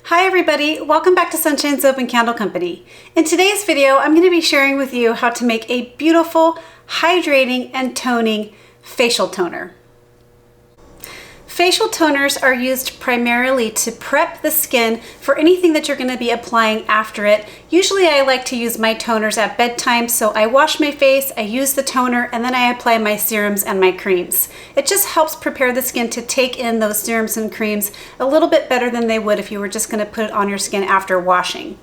Hi everybody, welcome back to Sunshine Soap and Candle Company. In today's video, I'm going to be sharing with you how to make a beautiful, hydrating and toning facial toner. Facial toners are used primarily to prep the skin for anything that you're going to be applying after it. Usually I like to use my toners at bedtime, so I wash my face, I use the toner, and then I apply my serums and my creams. It just helps prepare the skin to take in those serums and creams a little bit better than they would if you were just going to put it on your skin after washing.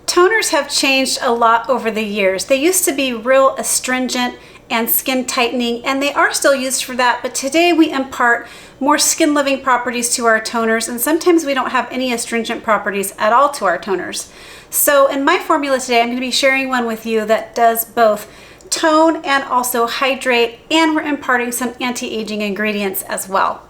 Toners have changed a lot over the years. They used to be real astringent and skin tightening, and they are still used for that, but today we impart more skin loving properties to our toners, and sometimes we don't have any astringent properties at all to our toners. So in my formula today, I'm going to be sharing one with you that does both tone and also hydrate, and we're imparting some anti-aging ingredients as well.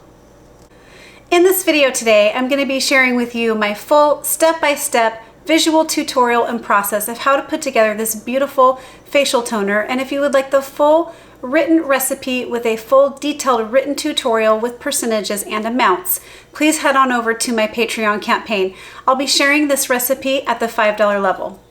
In this video today, I'm going to be sharing with you my full step-by-step visual tutorial and process of how to put together this beautiful facial toner. And if you would like the full written recipe with a full detailed written tutorial with percentages and amounts, please head on over to my Patreon campaign. I'll be sharing this recipe at the $5 level.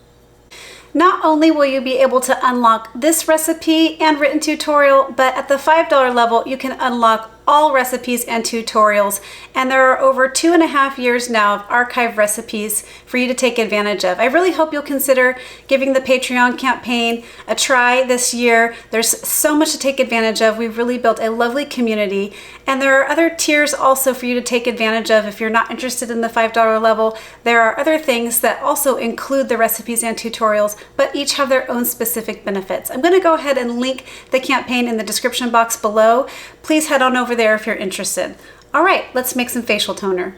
Not only will you be able to unlock this recipe and written tutorial, but at the $5 level, you can unlock all recipes and tutorials, and there are over 2.5 years now of archive recipes for you to take advantage of. I really hope you'll consider giving the Patreon campaign a try this year. There's so much to take advantage of. We've really built a lovely community, and there are other tiers also for you to take advantage of. If you're not interested in the $5 level, there are other things that also include the recipes and tutorials, but each have their own specific benefits. I'm going to go ahead and link the campaign in the description box below. Please head on over there if you're interested. All right, let's make some facial toner.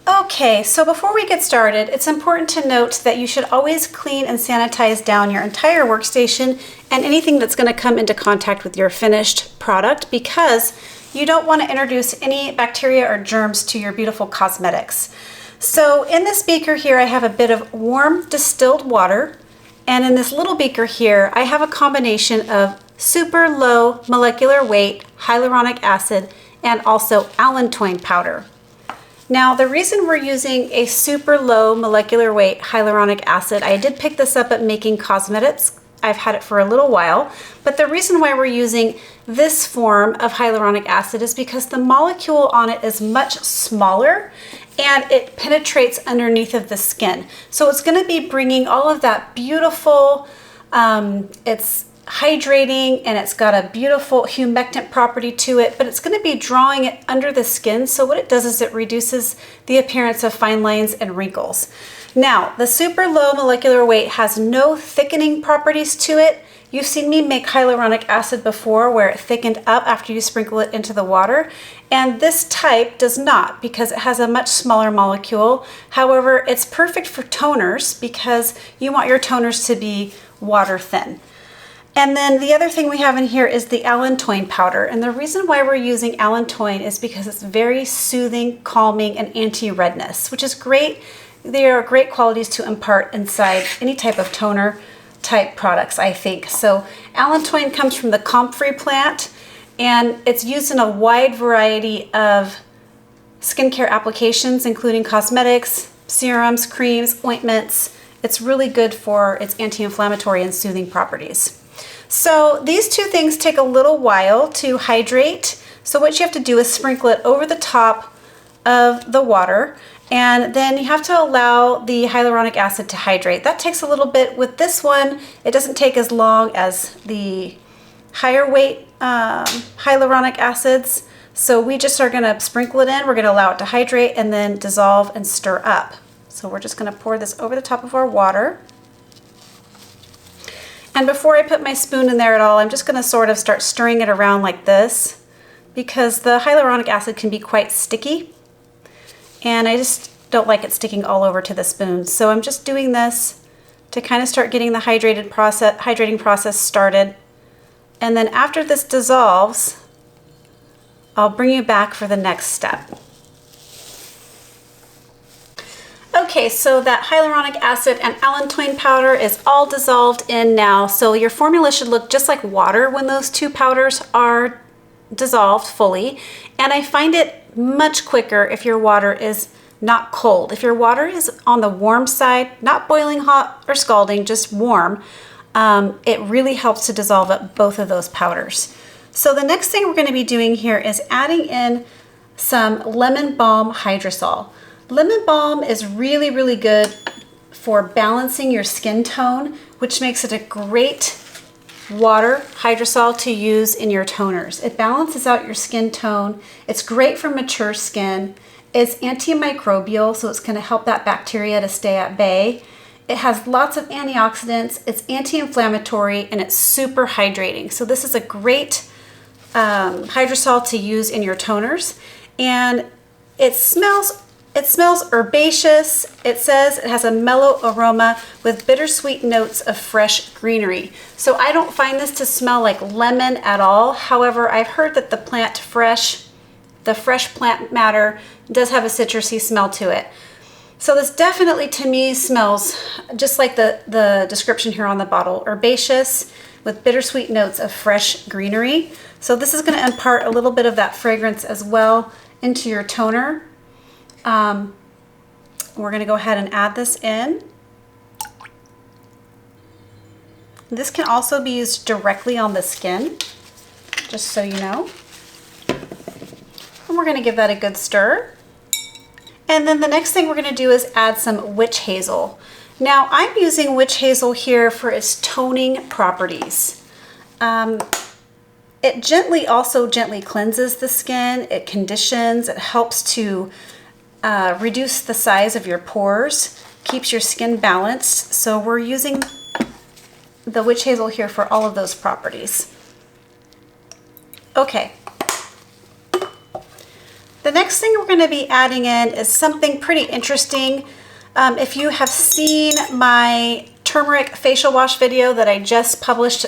Okay, so before we get started, it's important to note that you should always clean and sanitize down your entire workstation and anything that's going to come into contact with your finished product, because you don't want to introduce any bacteria or germs to your beautiful cosmetics. So in this beaker here, I have a bit of warm distilled water, and in this little beaker here, I have a combination of super low molecular weight hyaluronic acid and also allantoin powder. Now, the reason we're using a super low molecular weight hyaluronic acid, I did pick this up at Making Cosmetics. I've had it for a little while, but the reason why we're using this form of hyaluronic acid is because the molecule on it is much smaller and it penetrates underneath of the skin. So it's going to be bringing all of that beautiful, it's hydrating, and it's got a beautiful humectant property to it, but it's going to be drawing it under the skin. So what it does is it reduces the appearance of fine lines and wrinkles. Now, the super low molecular weight has no thickening properties to it. You've seen me make hyaluronic acid before where it thickened up after you sprinkle it into the water, and this type does not, because it has a much smaller molecule. However, it's perfect for toners because you want your toners to be water thin. And then the other thing we have in here is the allantoin powder. And the reason why we're using allantoin is because it's very soothing, calming, and anti-redness, which is great. They are great qualities to impart inside any type of toner type products, I think. So allantoin comes from the comfrey plant, and it's used in a wide variety of skincare applications, including cosmetics, serums, creams, ointments. It's really good for its anti-inflammatory and soothing properties. So these two things take a little while to hydrate. So what you have to do is sprinkle it over the top of the water, and then you have to allow the hyaluronic acid to hydrate. That takes a little bit. With this one, it doesn't take as long as the higher weight hyaluronic acids. So we just are going to sprinkle it in. We're going to allow it to hydrate and then dissolve and stir up. So we're just going to pour this over the top of our water. And before I put my spoon in there at all, I'm just going to sort of start stirring it around like this, because the hyaluronic acid can be quite sticky, and I just don't like it sticking all over to the spoon. So I'm just doing this to kind of start getting the hydrating process started. And then after this dissolves, I'll bring you back for the next step. Okay, so that hyaluronic acid and allantoin powder is all dissolved in now. So your formula should look just like water when those two powders are dissolved fully. And I find it much quicker if your water is not cold. If your water is on the warm side, not boiling hot or scalding, just warm, it really helps to dissolve up both of those powders. So the next thing we're going to be doing here is adding in some lemon balm hydrosol. Lemon balm is really, really good for balancing your skin tone, which makes it a great water hydrosol to use in your toners. It balances out your skin tone. It's great for mature skin. It's antimicrobial, so it's going to help that bacteria to stay at bay. It has lots of antioxidants. It's anti-inflammatory, and it's super hydrating. So this is a great hydrosol to use in your toners. And it smells herbaceous. It says it has a mellow aroma with bittersweet notes of fresh greenery. So I don't find this to smell like lemon at all. However, I've heard that the fresh plant matter does have a citrusy smell to it. So this definitely to me smells just like the description here on the bottle, herbaceous with bittersweet notes of fresh greenery. So this is going to impart a little bit of that fragrance as well into your toner. We're going to go ahead and add this in. This can also be used directly on the skin, just so you know. And we're going to give that a good stir. And then the next thing we're going to do is add some witch hazel. Now I'm using witch hazel here for its toning properties. It also gently cleanses the skin, it conditions, it helps to reduce the size of your pores, keeps your skin balanced. So we're using the witch hazel here for all of those properties. Okay. The next thing we're going to be adding in is something pretty interesting. If you have seen my turmeric facial wash video that I just published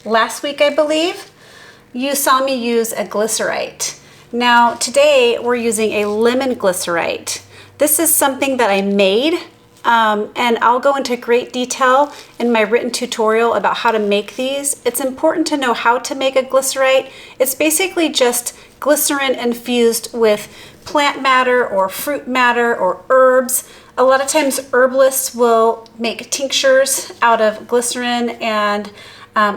last week, I believe, you saw me use a glycerite. Now today we're using a lemon glycerite. This is something that I made, and I'll go into great detail in my written tutorial about how to make these. It's important to know how to make a glycerite. It's basically just glycerin infused with plant matter or fruit matter or herbs. A lot of times herbalists will make tinctures out of glycerin and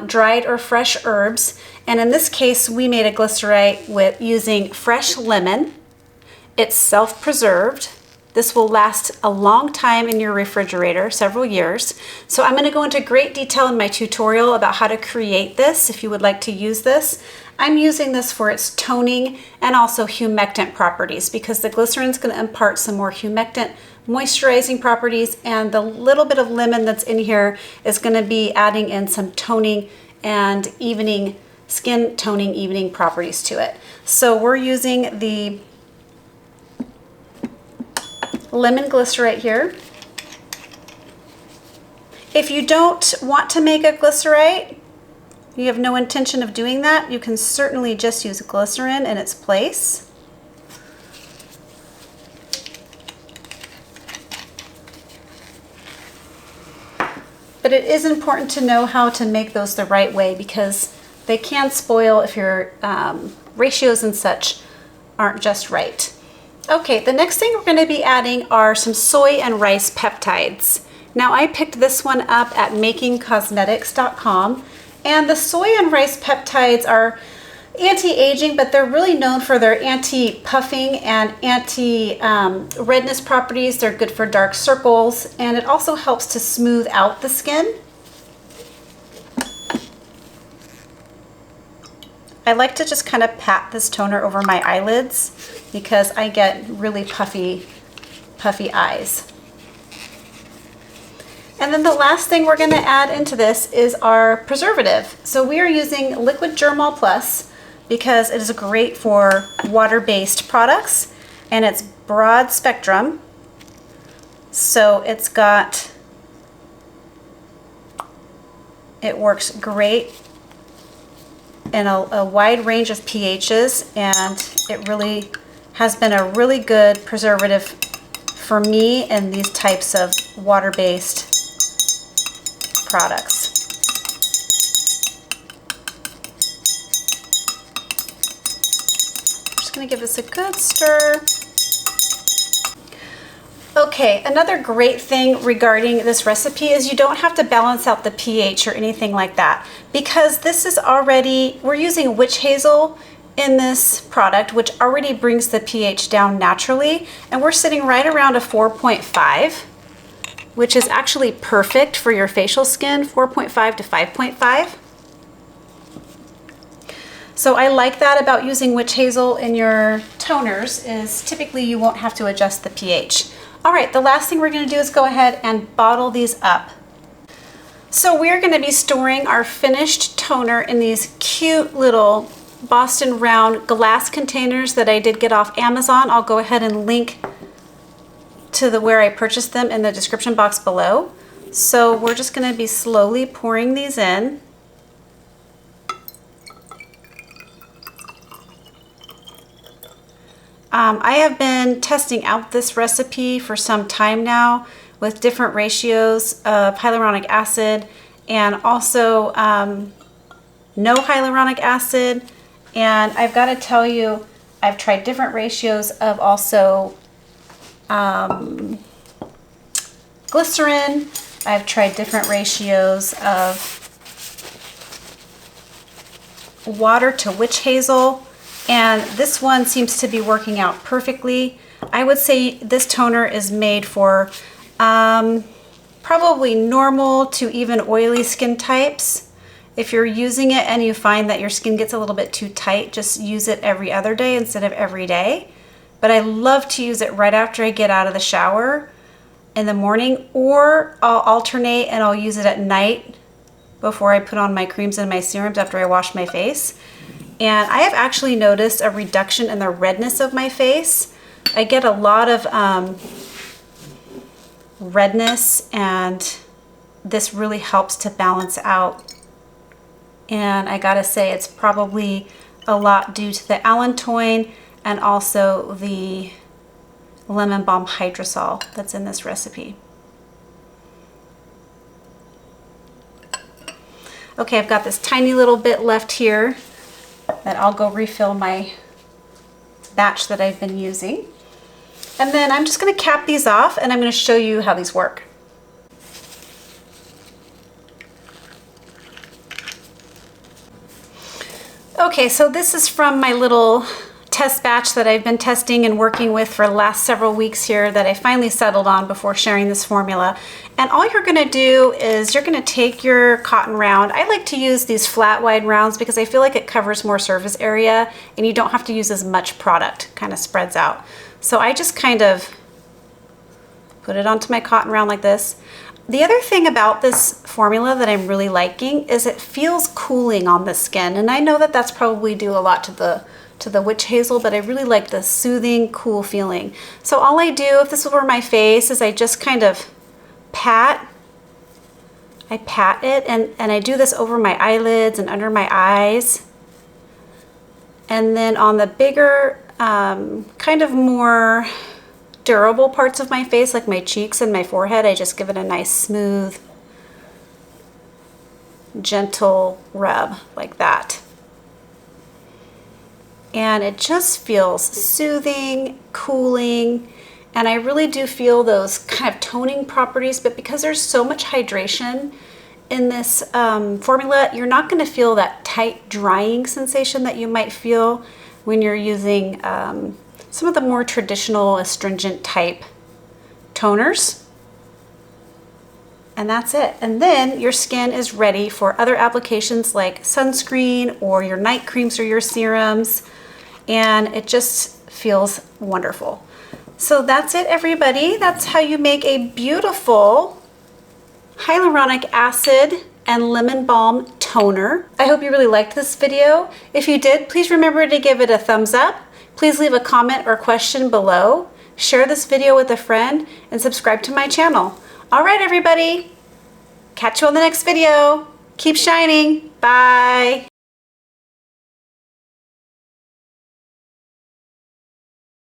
dried or fresh herbs. And in this case, we made a glycerite with using fresh lemon. It's self-preserved. This will last a long time in your refrigerator, several years. So I'm going to go into great detail in my tutorial about how to create this if you would like to use this. I'm using this for its toning and also humectant properties because the glycerin is going to impart some more humectant moisturizing properties, and the little bit of lemon that's in here is going to be adding in some toning and evening, skin toning, evening properties to it. So we're using the lemon glycerite here. If you don't want to make a glycerite, you have no intention of doing that, you can certainly just use glycerin in its place. But it is important to know how to make those the right way because they can spoil if your ratios and such aren't just right. Okay, the next thing we're going to be adding are some soy and rice peptides. Now I picked this one up at makingcosmetics.com, and the soy and rice peptides are anti-aging, but they're really known for their anti-puffing and anti-redness properties. They're good for dark circles, and it also helps to smooth out the skin. I like to just kind of pat this toner over my eyelids because I get really puffy eyes. And then the last thing we're going to add into this is our preservative. So we are using liquid Germall Plus because it is great for water-based products, and it's broad spectrum. So it works great in a wide range of pHs, and it really has been a really good preservative for me in these types of water-based products. I'm just going to give this a good stir. Okay, another great thing regarding this recipe is you don't have to balance out the pH or anything like that, because this is already, we're using witch hazel in this product, which already brings the pH down naturally, and we're sitting right around a 4.5, which is actually perfect for your facial skin, 4.5 to 5.5. So I like that about using witch hazel in your toners, is typically you won't have to adjust the pH. All right, the last thing we're going to do is go ahead and bottle these up. So we're going to be storing our finished toner in these cute little Boston round glass containers that I did get off Amazon. I'll go ahead and link to where I purchased them in the description box below. So we're just going to be slowly pouring these in. I have been testing out this recipe for some time now with different ratios of hyaluronic acid and also no hyaluronic acid. And I've got to tell you, I've tried different ratios of also glycerin. I've tried different ratios of water to witch hazel. And this one seems to be working out perfectly. I would say this toner is made for probably normal to even oily skin types. If you're using it and you find that your skin gets a little bit too tight, just use it every other day instead of every day. But I love to use it right after I get out of the shower in the morning, or I'll alternate and I'll use it at night before I put on my creams and my serums after I wash my face. And I have actually noticed a reduction in the redness of my face. I get a lot of redness, and this really helps to balance out. And I gotta say, it's probably a lot due to the allantoin and also the lemon balm hydrosol that's in this recipe. Okay, I've got this tiny little bit left here that I'll go refill my batch that I've been using. And then I'm just going to cap these off, and I'm going to show you how these work. Okay, so this is from my little test batch that I've been testing and working with for the last several weeks here that I finally settled on before sharing this formula. And all you're going to do is you're going to take your cotton round. I like to use these flat wide rounds because I feel like it covers more surface area and you don't have to use as much product, kind of spreads out. So I just kind of put it onto my cotton round like this. The other thing about this formula that I'm really liking is it feels cooling on the skin, and I know that that's probably due a lot to the witch hazel, but I really like the soothing, cool feeling. So all I do, if this were my face, is I just kind of pat it, and I do this over my eyelids and under my eyes. And then on the bigger, kind of more durable parts of my face, like my cheeks and my forehead, I just give it a nice smooth, gentle rub like that. And it just feels soothing, cooling, and I really do feel those kind of toning properties, but because there's so much hydration in this formula, you're not going to feel that tight drying sensation that you might feel when you're using some of the more traditional astringent type toners. And that's it. And then your skin is ready for other applications like sunscreen or your night creams or your serums. And it just feels wonderful. So that's it, everybody. That's how you make a beautiful hyaluronic acid and lemon balm toner. I hope you really liked this video. If you did, please remember to give it a thumbs up. Please leave a comment or question below. Share this video with a friend and subscribe to my channel. All right, everybody. Catch you on the next video. Keep shining. Bye.